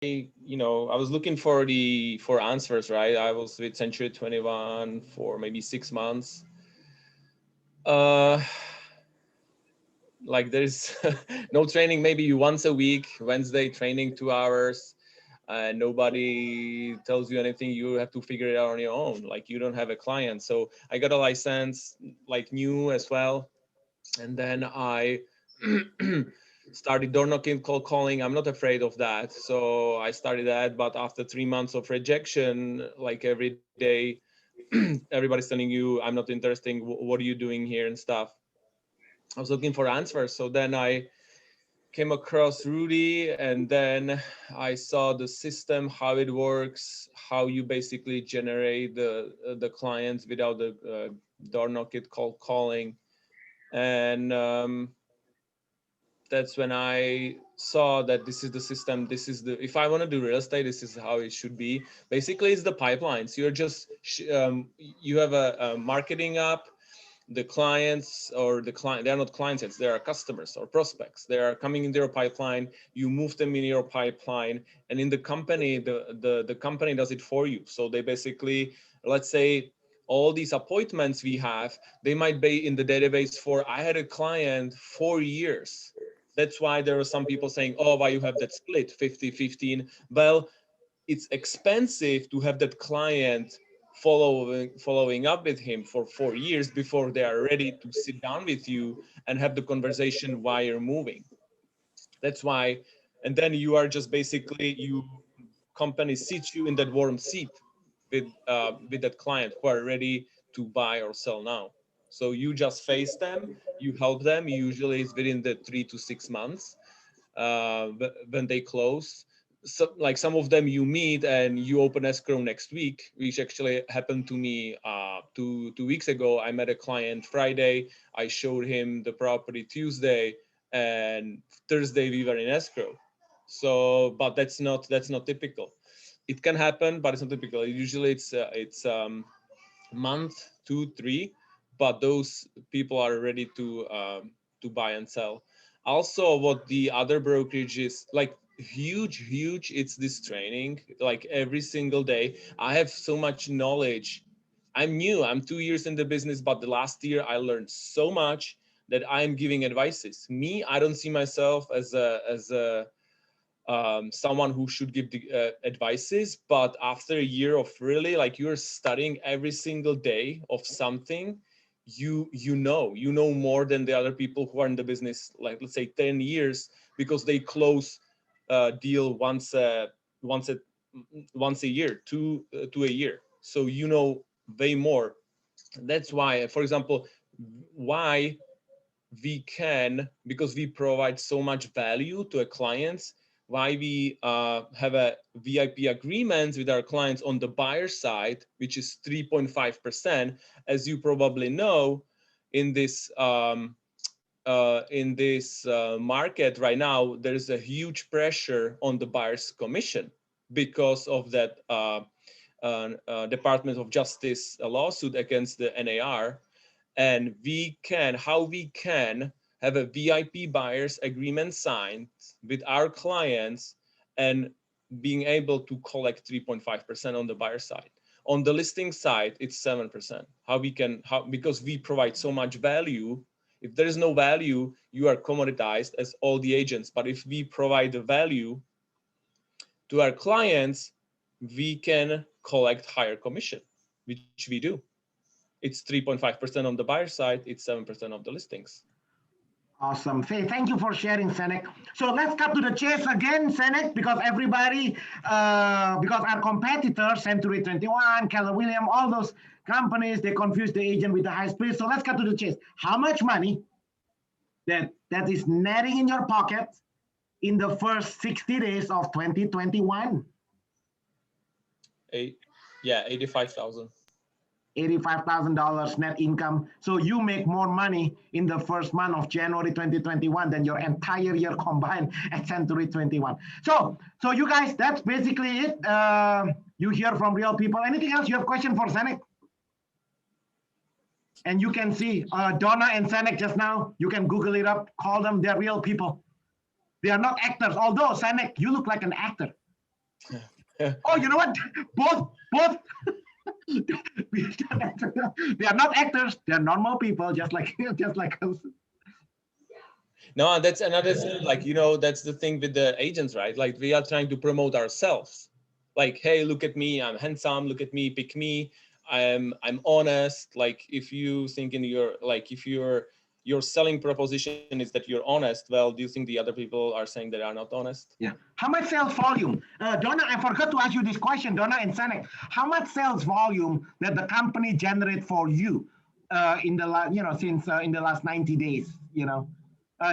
I was looking for answers, right? I was with Century 21 for maybe 6 months. Uh, like there's no training, maybe once a week, Wednesday training 2 hours. Nobody tells you anything. You have to figure it out on your own. Like you don't have a client. So I got a license, like new as well. And then I started door knocking, cold calling. I'm not afraid of that. So I started that. But after 3 months of rejection, like every day, everybody's telling you, I'm not interested. What are you doing here and stuff. I was looking for answers. So then I came across Rudy, and then I saw the system, how it works, how you basically generate the clients without the door knocking, cold calling. And that's when I saw that this is the system. This is the, if I want to do real estate, this is how it should be. Basically, it's the pipelines. You're just, you have a marketing app. The clients or the client, they're not clients, it's they are customers or prospects. They are coming into your pipeline. You move them in your pipeline, and in the company, the company does it for you. So they basically, let's say, all these appointments we have, they might be in the database for, I had a client 4 years. That's why there are some people saying, oh, why you have that split 50-15. Well, it's expensive to have that client following up with him for 4 years before they are ready to sit down with you and have the conversation while you're moving. That's why. And then you are just basically, you company sits you in that warm seat with that client who are ready to buy or sell now. So you just face them, you help them. Usually it's within the 3 to 6 months when they close. So like some of them you meet and you open escrow next week, which actually happened to me 2 weeks ago. I met a client Friday. I showed him the property Tuesday, and Thursday we were in escrow. So, but that's not typical. It can happen, but it's not typical. Usually it's month 2 3, but those people are ready to buy and sell. Also, what the other brokerage is like, huge, it's this training, like every single day. I have so much knowledge. I'm new, I'm 2 years in the business, but the last year I learned so much that I'm giving advices. Me, I don't see myself as a someone who should give the advices, but after a year of really, like, you're studying every single day of something, you know more than the other people who are in the business, like let's say 10 years, because they close deal once a once a year, to a year. So you know way more. That's why, for example, why we can, because we provide so much value to our clients, why we have a VIP agreement with our clients on the buyer side, which is 3.5%. As you probably know, in this market right now, there is a huge pressure on the buyer's commission because of that Department of Justice lawsuit against the NAR. And how we can have a VIP buyers agreement signed with our clients and being able to collect 3.5% on the buyer side. On the listing side, it's 7%. Because we provide so much value. If there is no value, you are commoditized as all the agents. But if we provide the value to our clients, we can collect higher commission, which we do. It's 3.5% on the buyer side, it's 7% of the listings. Awesome. Thank you for sharing, Senek. So let's cut to the chase again, Senek, because because our competitors, Century 21, Keller Williams, all those companies, they confuse the agent with the high split. So let's cut to the chase. How much money that is netting in your pocket in the first 60 days of 2021? Yeah, 85,000. $85,000 net income. So you make more money in the first month of January 2021 than your entire year combined at Century 21. So you guys, that's basically it. You hear from real people. Anything else? You have a question for Senek? And you can see Donna and Senek just now. You can Google it up. Call them. They're real people. They are not actors. Although, Senek, you look like an actor. Oh, you know what? Both. They are not actors. They are normal people, just like us. No, that's another thing, like, you know, that's the thing with the agents, right? Like we are trying to promote ourselves. Like, hey, look at me, I'm handsome, look at me, pick me. I'm honest. Like if you think in your, like if your selling proposition is that you're honest, well, do you think the other people are saying they are not honest? Yeah. How much sales volume? Donna, I forgot to ask you this question, Donna and Senek. How much sales volume that the company generate for you in the last, since in the last 90 days,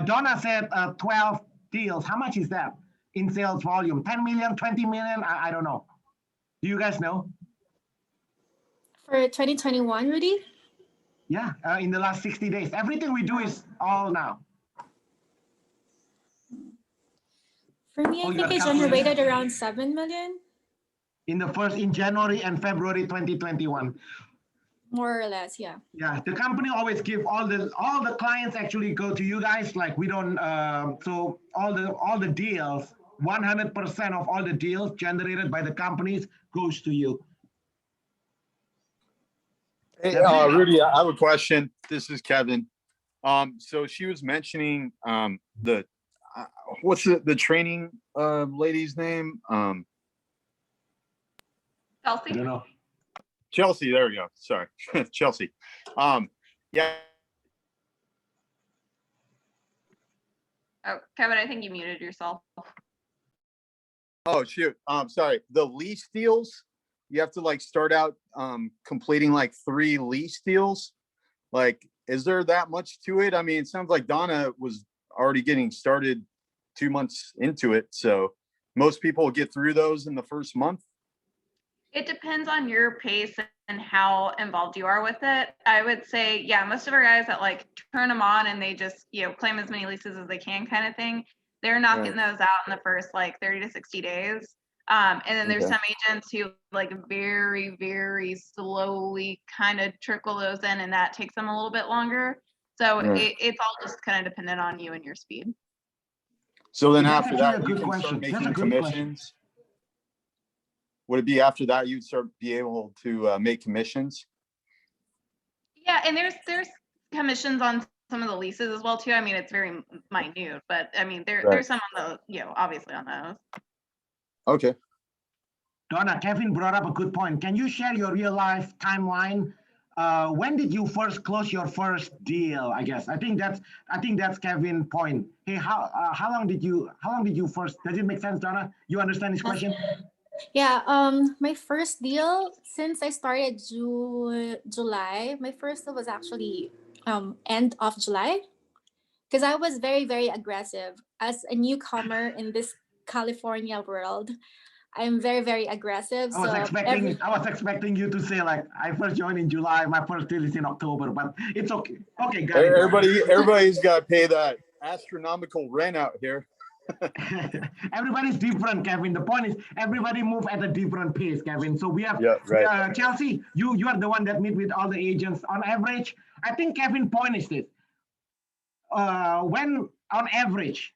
Donna said 12 deals. How much is that in sales volume? 10 million, 20 million? I don't know. Do you guys know? For 2021, Rudy? Yeah, in the last 60 days. Everything we do is all now. For me, I Oh, you think I are calculating. generated around 7 million, In January and February 2021. more or less, yeah. Yeah, the company always give all the clients actually go to you guys. Like we don't. So all the deals, 100% of all the deals generated by the companies goes to you. Hey, Rudy, I have a question. This is Kevin. So she was mentioning the what's the training lady's name? I Chelsea? don't know. Chelsea. There we go. Sorry, Chelsea. Yeah. Oh, Kevin, I think you muted yourself. Oh shoot. Sorry. The lease deals. You have to like start out completing like 3 lease deals. Like, is there that much to it? I mean, it sounds like Donna was already getting started 2 months into it. So most people get through those in the first month. It depends on your pace and how involved you are with it. I would say, yeah, most of our guys that like turn them on and they just, claim as many leases as they can kind of thing, they're knocking those out in the first like 30 to 60 days. And then there's some agents who like very, very slowly kind of trickle those in, and that takes them a little bit longer. So it's all just kind of dependent on you and your speed. So then That's after actually that, a you good can question. start That's a making good question. commissions. Would it be after that you'd start be able to make commissions? Yeah, and there's commissions on some of the leases as well too. I mean, it's very minute, but I mean, there's some on the, obviously on those. Okay. Donna, Kevin brought up a good point. Can you share your real life timeline? When did you first close your first deal? I guess I think that's Kevin's point. Hey, how long did you first? Does it make sense, Donna? You understand this question? Yeah, my first deal since I started July, my first deal was actually end of July, because I was very, very aggressive as a newcomer in this California world. I'm very, very aggressive. I was expecting you to say like I first joined in July, my first deal is in October, but it's okay. Okay, got it. Everybody's got to pay that astronomical rent out here. Everybody's different, Kevin. The point is everybody move at a different pace, Kevin. So we have Chelsea, you are the one that meet with all the agents on average. I think Kevin's point is this. When on average,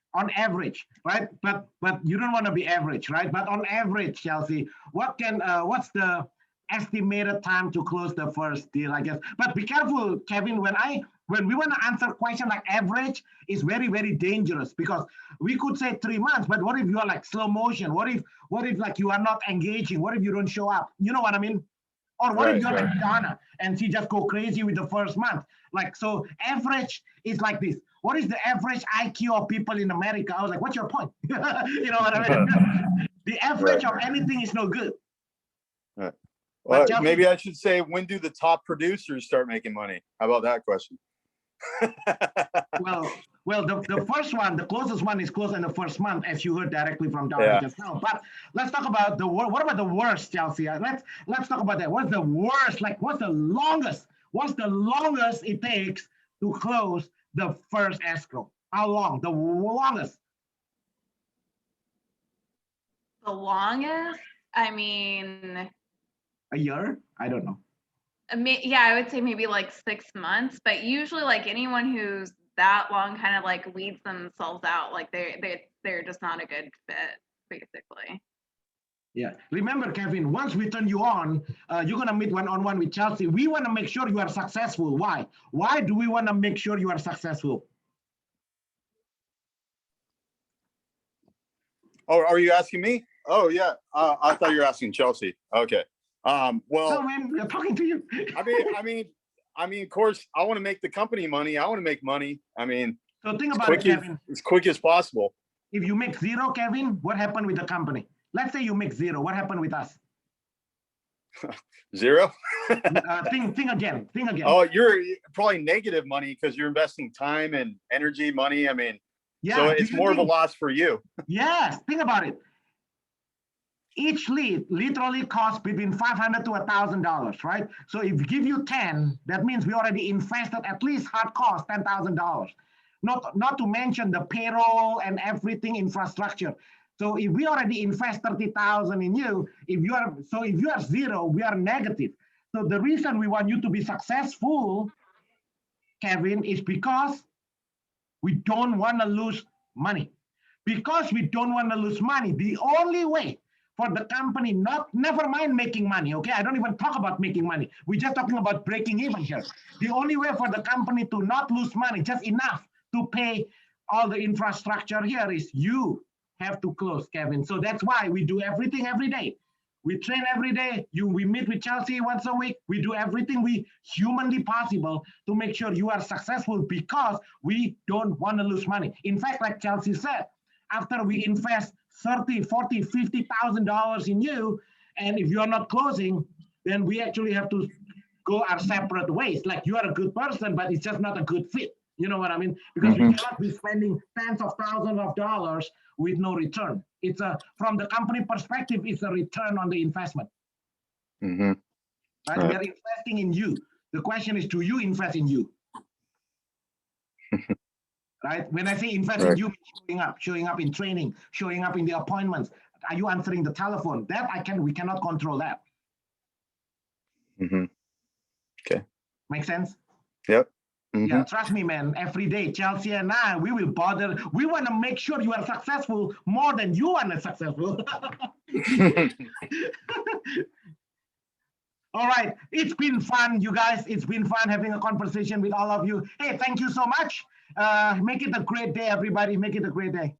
right? But you don't want to be average, right? But on average, Chelsea, what's the estimated time to close the first deal, I guess? But be careful, Kevin, when we want to answer a question like average is very, very dangerous, because we could say 3 months, but what if you are like slow motion? What if like you are not engaging? What if you don't show up? You know what I mean? Or what if you're like Donna and she just go crazy with the first month? Like, so average is like this. What is the average IQ of people in America? I was like, what's your point? You know what I mean? The average of anything is no good. Right. Well, maybe I should say, when do the top producers start making money? How about that question? Well, the first one, the closest one is closed in the first month, as you heard directly from Donna just now. But let's talk about what about the worst, Chelsea? Let's talk about that. What's the worst? Like, what's the longest? What's the longest it takes to close the first escrow? How long? The longest? The longest? I mean, a year? I don't know. Yeah, I would say maybe like 6 months, but usually like anyone who's that long kind of like weeds themselves out, like they're just not a good fit, basically. Yeah. Remember, Kevin, once we turn you on, you're going to meet one-on-one with Chelsea. We want to make sure you are successful. Why? Why do we want to make sure you are successful? Oh, are you asking me? Oh, yeah. I thought you were asking Chelsea. Okay. No, Well, man, we're talking to you. I mean, of course, I want to make the company money. I want to make money. I mean, So think about it, Kevin. as quick as possible. If you make zero, Kevin, what happened with the company? Let's say you make zero. What happened with us? Zero. Think again. Think again. Oh, you're probably negative money because you're investing time and energy, money. I mean, Yeah. so it's more of a loss for you. Yes. Think about it. Each lead literally costs between $500 to $1,000, right? So if we give you 10, that means we already invested at least hard cost $10,000. Not to mention the payroll and everything infrastructure. So if we already invest 30,000 in you, if you are zero, we are negative. So the reason we want you to be successful, Kevin, is because we don't want to lose money. Because we don't want to lose money, the only way for the company, never mind making money, okay? I don't even talk about making money. We're just talking about breaking even here. The only way for the company to not lose money, just enough to pay all the infrastructure here, is you have to close, Kevin. So that's why we do everything every day. We train every day. We meet with Chelsea once a week. We do everything we humanly possible to make sure you are successful because we don't want to lose money. In fact, like Chelsea said, after we invest $30,000, $40,000, $50,000 in you, and if you are not closing, then we actually have to go our separate ways. Like, you are a good person, but it's just not a good fit. You know what I mean? Because we cannot be spending tens of thousands of dollars with no return. It's from the company perspective, it's a return on the investment. Right? We are investing in you. The question is, do you invest in you? Right? When I say invest in you, showing up in training, showing up in the appointments. Are you answering the telephone? That we cannot control that. Okay. Make sense? Yep. Yeah, trust me, man. Every day, Chelsea and I, we will bother. We want to make sure you are successful more than you want to successful. All right. It's been fun, you guys. It's been fun having a conversation with all of you. Hey, thank you so much. Make it a great day, everybody. Make it a great day.